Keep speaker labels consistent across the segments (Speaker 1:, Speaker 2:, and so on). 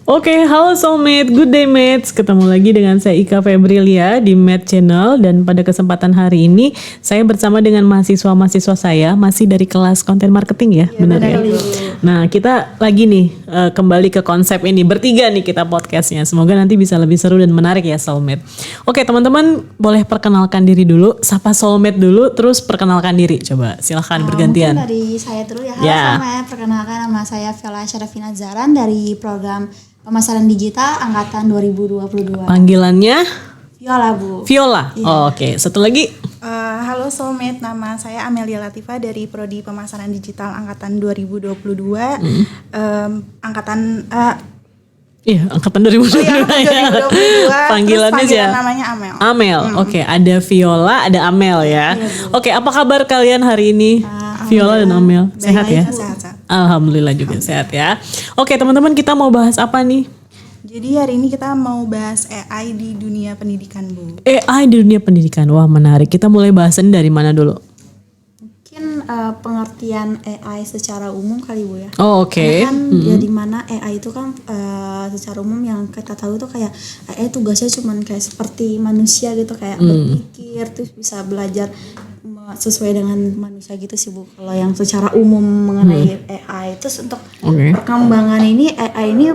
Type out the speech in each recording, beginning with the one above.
Speaker 1: Oke, halo soulmate, good day mates. Ketemu lagi dengan saya Ika Febrilia di Mate Channel, dan pada kesempatan hari ini saya bersama dengan mahasiswa-mahasiswa saya masih dari kelas konten marketing ya, benar ya? Nah, kita lagi nih kembali ke konsep ini, bertiga nih kita podcastnya. Semoga nanti bisa lebih seru dan menarik ya soulmate. Oke teman-teman, boleh perkenalkan diri dulu, sapa soulmate dulu, terus perkenalkan diri. Coba silahkan bergantian.
Speaker 2: Mungkin dari saya dulu ya. Halo soulmate, perkenalkan nama saya Viola Syarafina Zaran dari program Pemasaran Digital Angkatan 2022.
Speaker 1: Panggilannya?
Speaker 2: Viola, Bu.
Speaker 1: Viola?
Speaker 2: Iya.
Speaker 1: Oh, oke. Satu lagi?
Speaker 3: Halo soulmate, nama saya Amelia Latifa dari Prodi Pemasaran Digital Angkatan 2022.
Speaker 1: Angkatan 2022.
Speaker 3: Panggilannya
Speaker 1: siapa?
Speaker 3: Namanya Amel.
Speaker 1: Amel, oke. Ada Viola, ada Amel ya. Oke, apa kabar kalian hari ini? Viola dan Amel, sehat ya?
Speaker 3: Sehat.
Speaker 1: Alhamdulillah juga sehat ya. Oke teman-teman, kita mau bahas apa nih?
Speaker 3: Jadi hari ini kita mau bahas AI di dunia pendidikan, Bu.
Speaker 1: AI di dunia pendidikan, wah menarik. Kita mulai bahasan dari mana dulu?
Speaker 2: Mungkin pengertian AI secara umum kali, Bu ya.
Speaker 1: Oh, oke.
Speaker 2: Karena kan ya dimana AI itu kan secara umum yang kita tahu tuh kayak AI tugasnya cuman kayak seperti manusia gitu, kayak berpikir terus bisa belajar sesuai dengan manusia gitu sih, Bu. Kalau yang secara umum mengenai AI, terus untuk perkembangan ini AI ini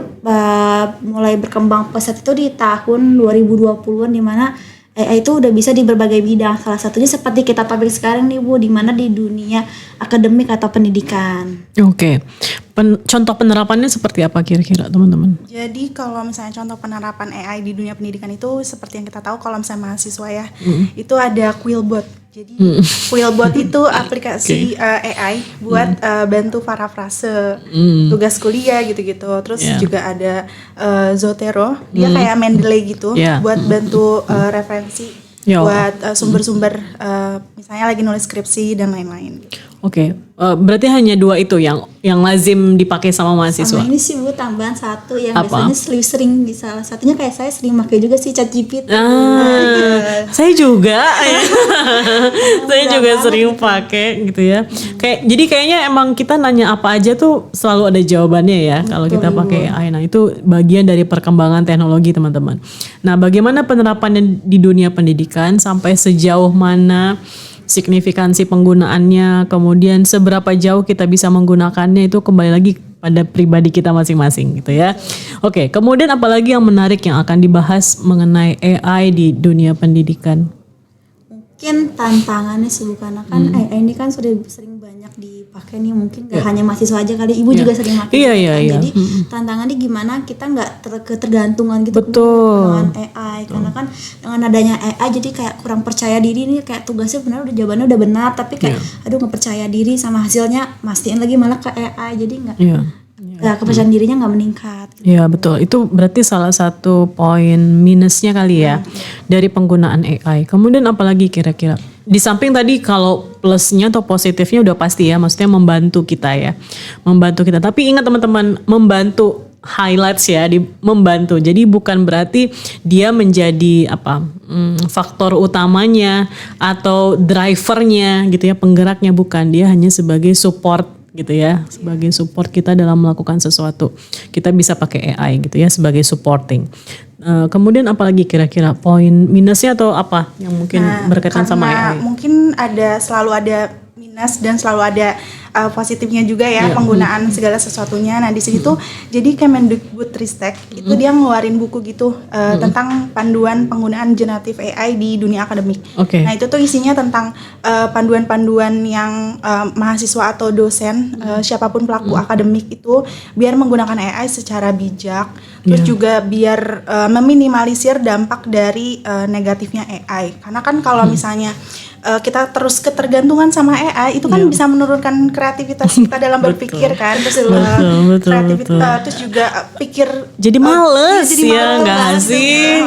Speaker 2: mulai berkembang pesat itu di tahun 2020-an, di mana AI itu udah bisa di berbagai bidang. Salah satunya seperti kita topik sekarang nih, Bu, di mana di dunia akademik atau pendidikan.
Speaker 1: Oke. Contoh penerapannya seperti apa kira-kira teman-teman?
Speaker 3: Jadi kalau misalnya contoh penerapan AI di dunia pendidikan itu seperti yang kita tahu kalau misalnya mahasiswa ya, itu ada Quillbot. Jadi Quillbot itu aplikasi AI buat bantu parafrase tugas kuliah gitu-gitu. Terus juga ada Zotero, dia kayak Mendeley gitu, buat bantu referensi buat sumber-sumber misalnya lagi nulis skripsi dan lain-lain gitu.
Speaker 1: Oke, berarti hanya dua itu yang lazim dipakai sama mahasiswa.
Speaker 2: Sama ini sih, Bu, tambahan satu yang biasanya sering di salah satunya kayak saya sering pakai juga sih, ChatGPT.
Speaker 1: Saya juga, saya juga sering pakai gitu ya. Jadi kayaknya emang kita nanya apa aja tuh selalu ada jawabannya ya kalau kita pakai AI. Nah itu bagian dari perkembangan teknologi teman-teman. Nah bagaimana penerapannya di dunia pendidikan, sampai sejauh mana signifikansi penggunaannya, kemudian seberapa jauh kita bisa menggunakannya, itu kembali lagi pada pribadi kita masing-masing gitu ya. Oke, kemudian apalagi yang menarik yang akan dibahas mengenai AI di dunia pendidikan?
Speaker 2: Mungkin tantangannya sih, karena kan AI ini kan sudah sering banyak dipakai nih, mungkin gak hanya mahasiswa aja kali, Ibu juga sering pakai. Jadi tantangannya gimana kita nggak ketergantungan gitu dengan AI. Karena kan dengan adanya AI jadi kayak kurang percaya diri nih, kayak tugasnya benar, udah jawabannya udah benar, tapi kayak aduh nggak percaya diri sama hasilnya, mastiin lagi malah ke AI, jadi nggak kepercayaan dirinya nggak meningkat gitu.
Speaker 1: Iya betul, itu berarti salah satu poin minusnya kali ya dari penggunaan AI. Kemudian apalagi kira-kira? Di samping tadi kalau plusnya atau positifnya udah pasti ya, maksudnya membantu kita ya, membantu kita. Tapi ingat teman-teman, membantu highlights ya, membantu. Jadi bukan berarti dia menjadi faktor utamanya atau drivernya gitu ya, penggeraknya, bukan. Dia hanya sebagai support gitu ya, sebagai support kita dalam melakukan sesuatu. Kita bisa pakai AI gitu ya sebagai supporting. Kemudian apalagi kira-kira poin minusnya atau apa yang mungkin berkaitan sama AI?
Speaker 3: Mungkin selalu ada minus dan selalu ada positifnya juga ya, penggunaan segala sesuatunya. Nah di situ jadi Kemendikbudristek itu dia ngeluarin buku gitu tentang panduan penggunaan generatif AI di dunia akademik. Nah itu tuh isinya tentang panduan-panduan yang mahasiswa atau dosen siapapun pelaku akademik itu biar menggunakan AI secara bijak, terus juga biar meminimalisir dampak dari negatifnya AI. Karena kan kalau misalnya kita terus ketergantungan sama AI itu kan bisa menurunkan kreativitas kita dalam berpikir kan, terus kreativitas, terus juga pikir
Speaker 1: jadi males ya nggak sih,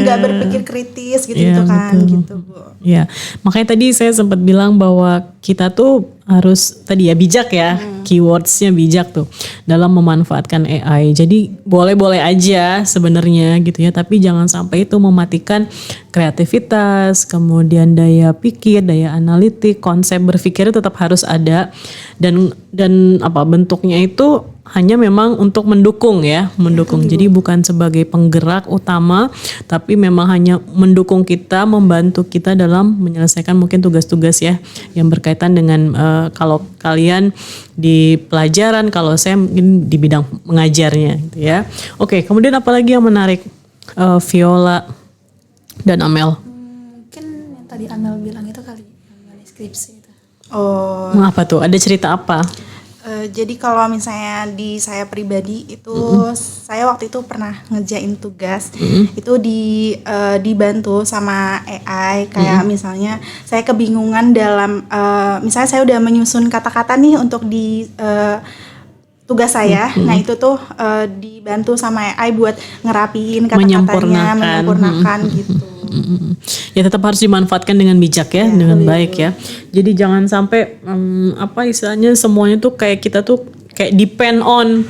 Speaker 3: nggak berpikir kritis gitu kan gitu, Bu.
Speaker 1: Ya makanya tadi saya sempat bilang bahwa kita tuh harus tadi ya bijak ya, keywordsnya bijak tuh dalam memanfaatkan AI. Jadi boleh-boleh aja sebenarnya gitu ya, tapi jangan sampai itu mematikan kreativitas, kemudian daya pikir, daya analitik, konsep berpikir tetap harus ada, dan bentuknya itu hanya memang untuk mendukung ya, mendukung. Jadi bukan sebagai penggerak utama, tapi memang hanya mendukung kita, membantu kita dalam menyelesaikan mungkin tugas-tugas ya yang berkaitan dengan kalau kalian di pelajaran, kalau saya mungkin di bidang mengajarnya gitu ya. Oke, kemudian apalagi yang menarik Viola dan Amel?
Speaker 2: Mungkin yang tadi Amel bilang itu kali, yang skripsi itu.
Speaker 3: Oh,
Speaker 1: Apa tuh? Ada cerita apa?
Speaker 3: jadi kalau misalnya di saya pribadi itu saya waktu itu pernah ngerjain tugas itu dibantu sama AI kayak misalnya saya kebingungan dalam misalnya saya udah menyusun kata-kata nih untuk di tugas saya. Nah itu tuh dibantu sama AI buat ngerapiin kata-katanya, menyempurnakan gitu.
Speaker 1: Ya tetap harus dimanfaatkan dengan bijak ya, dengan baik ya. Jadi jangan sampai istilahnya semuanya tuh kayak kita tuh kayak depend on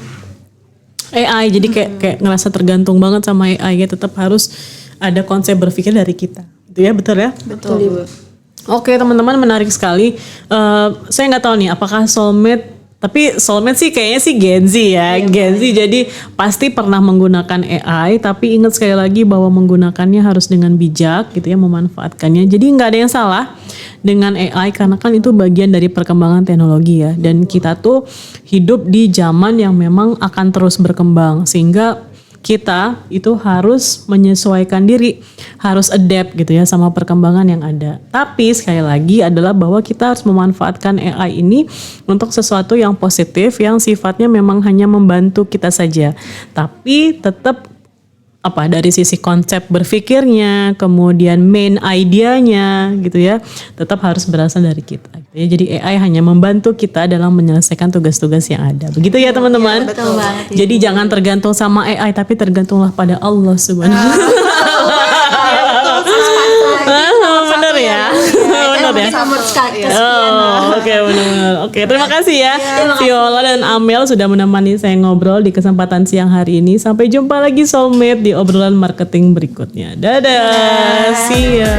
Speaker 1: AI. Jadi kayak ngerasa tergantung banget sama AI ya. Tetap harus ada konsep berpikir dari kita. Itu ya, betul ya?
Speaker 3: Betul, Ibu.
Speaker 1: Oke teman-teman, menarik sekali. Saya nggak tahu nih apakah soulmate. Tapi soulmate sih kayaknya sih Gen Z ya, Gen Z jadi pasti pernah menggunakan AI, tapi ingat sekali lagi bahwa menggunakannya harus dengan bijak gitu ya, memanfaatkannya. Jadi nggak ada yang salah dengan AI karena kan itu bagian dari perkembangan teknologi ya, dan kita tuh hidup di zaman yang memang akan terus berkembang sehingga kita itu harus menyesuaikan diri, harus adapt gitu ya sama perkembangan yang ada. Tapi sekali lagi adalah bahwa kita harus memanfaatkan AI ini untuk sesuatu yang positif, yang sifatnya memang hanya membantu kita saja. Tapi tetap dari sisi konsep berpikirnya, kemudian main idenya gitu ya, tetap harus berasal dari kita gitu ya. Jadi AI hanya membantu kita dalam menyelesaikan tugas-tugas yang ada. Begitu ya teman-teman.
Speaker 2: Ya, betul banget.
Speaker 1: Jadi jangan tergantung sama AI, tapi tergantunglah pada Allah Subhanahu. Benar ya. Benar ya. Oke, benar. Oke, terima kasih ya Viola dan Amel sudah menemani saya ngobrol di kesempatan siang hari ini. Sampai jumpa lagi soulmate di obrolan marketing berikutnya. Dadah. See ya.